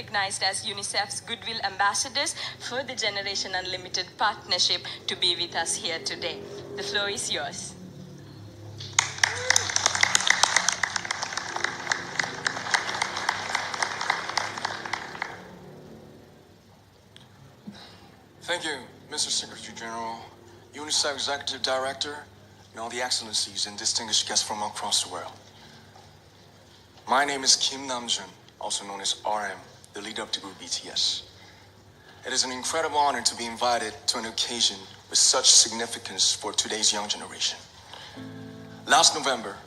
recognized as UNICEF's Goodwill Ambassadors for the Generation Unlimited partnership to be with us here today. The floor is yours. Thank you, Mr. Secretary General, UNICEF Executive Director, and all the excellencies and distinguished guests from across the world. My name is Kim Namjoon, also known as RM, the leader of the group BTS. It is an incredible honor to be invited to an occasion with such significance for today's young generation. Last November,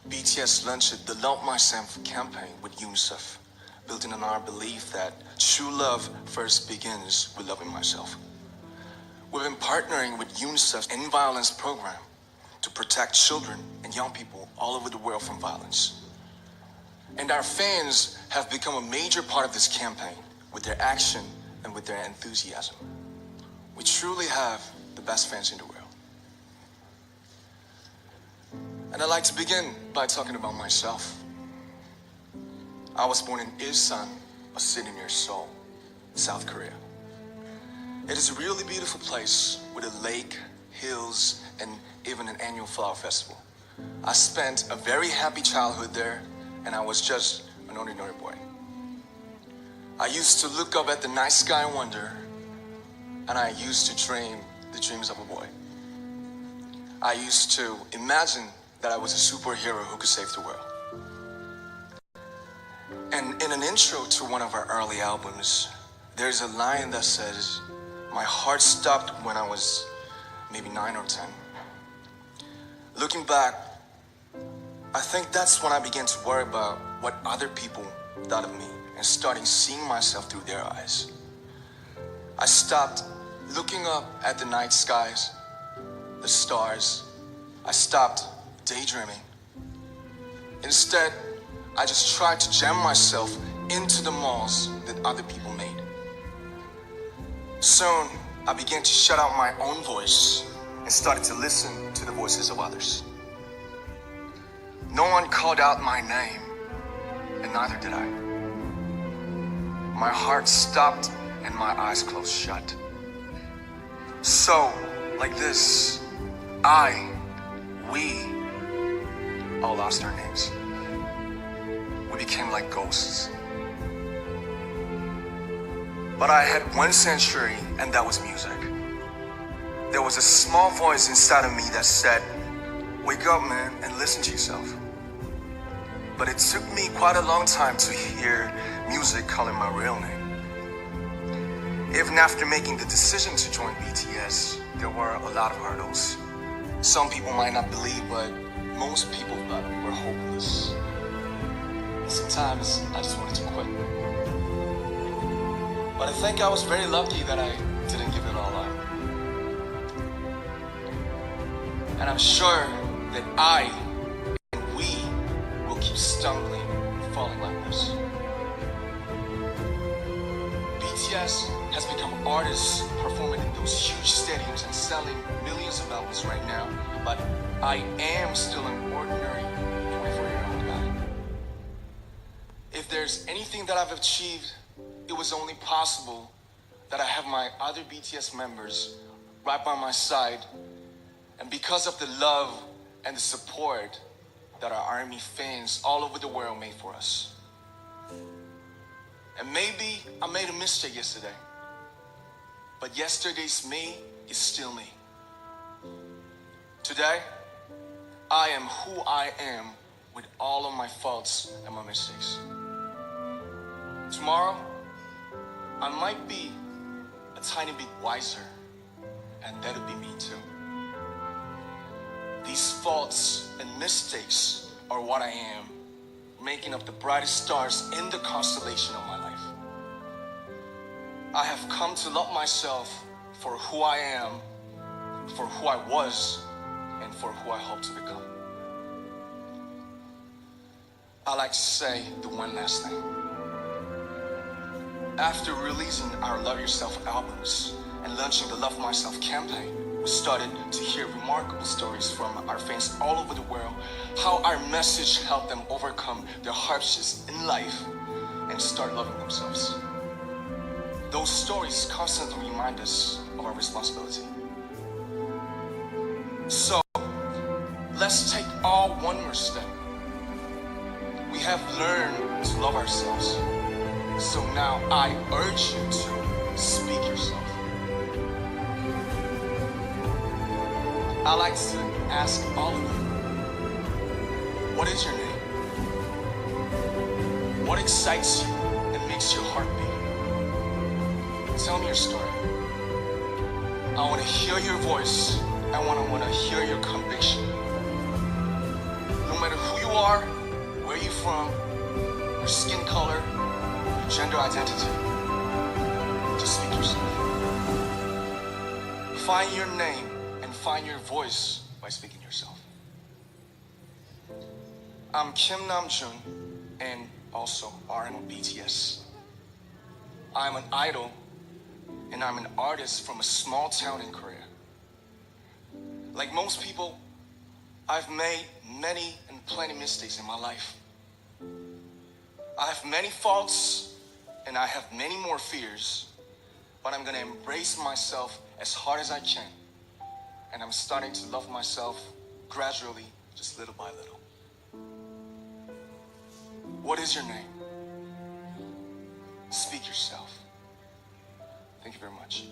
BTS launched the Love Myself campaign with UNICEF, building on our belief that true love first begins with loving myself. We've been partnering with UNICEF's End Violence program to protect children and young people all over the world from violence. And our fans have become a major part of this campaign with their action and with their enthusiasm. We truly have the best fans in the world. And I'd like to begin by talking about myself. I was born in Ilsan, a city near Seoul, South Korea. It is a really beautiful place with a lake, hills, and even an annual flower festival. I spent a very happy childhood there, and I was just an ordinary boy. I used to look up at the night sky and wonder, and I used to dream the dreams of a boy. I used to imagine that I was a superhero who could save the world. And in an intro to one of our early albums, there's a line that says, "My heart stopped when I was maybe 9 or 10. Looking back, I think that's when I began to worry about what other people thought of me and starting seeing myself through their eyes. I stopped looking up at the night skies, the stars. I stopped daydreaming. Instead, I just tried to jam myself into the malls that other people made. Soon, I began to shut out my own voice and started to listen to the voices of others. No one called out my name, and neither did I. My heart stopped and my eyes closed shut. So, like this, we all lost our names. We became like ghosts. But I had one sanctuary, and that was music. There was a small voice inside of me that said, "Wake up, man, and listen to yourself." But it took me quite a long time to hear music calling my real name. Even after making the decision to join BTS, there were a lot of hurdles. Some people might not believe, but most people thought we were hopeless. Sometimes I just wanted to quit. But I think I was very lucky that I didn't give it all up. And I'm sure that we will keep stumbling and falling like this. BTS has become artists performing in those huge stadiums and selling millions of albums right now, but I am still an ordinary 24-year-old guy. If there's anything that I've achieved, it was only possible that I have my other BTS members right by my side, and because of the love and the support that our ARMY fans all over the world made for us. And maybe I made a mistake yesterday, but yesterday's me is still me. Today, I am who I am with all of my faults and my mistakes. Tomorrow, I might be a tiny bit wiser, and that'll be me too. These faults and mistakes are what I am, making up the brightest stars in the constellation of my life. I have come to love myself for who I am, for who I was, and for who I hope to become. I like to say the one last thing. After releasing our Love Yourself albums and launching the Love Myself campaign, we started to hear remarkable stories from our fans all over the world, how our message helped them overcome their hardships in life and and start loving themselves. Those stories constantly remind us of our responsibility. So, let's take all one more step. We have learned to love ourselves. So now I urge you to speak yourself. I'd like to ask all of you, what is your name? What excites you and makes your heart beat? Tell me your story. I want to hear your voice. I want to hear your conviction. No matter who you are, where you're from, your skin color, your gender identity, just speak yourself. Find your name and find your voice by speaking yourself. I'm Kim Namjoon and also RM of BTS. I'm an idol and I'm an artist from a small town in Korea. Like most people, I've made many and plenty mistakes in my life. I have many faults and I have many more fears, but I'm gonna embrace myself as hard as I can. And I'm starting to love myself gradually, just little by little. What is your name? Speak yourself. Thank you very much.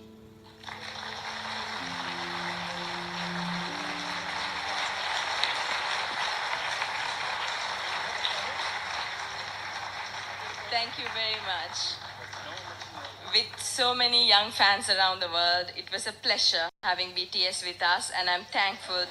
Thank you very much. With so many young fans around the world, it was a pleasure having BTS with us, and I'm thankful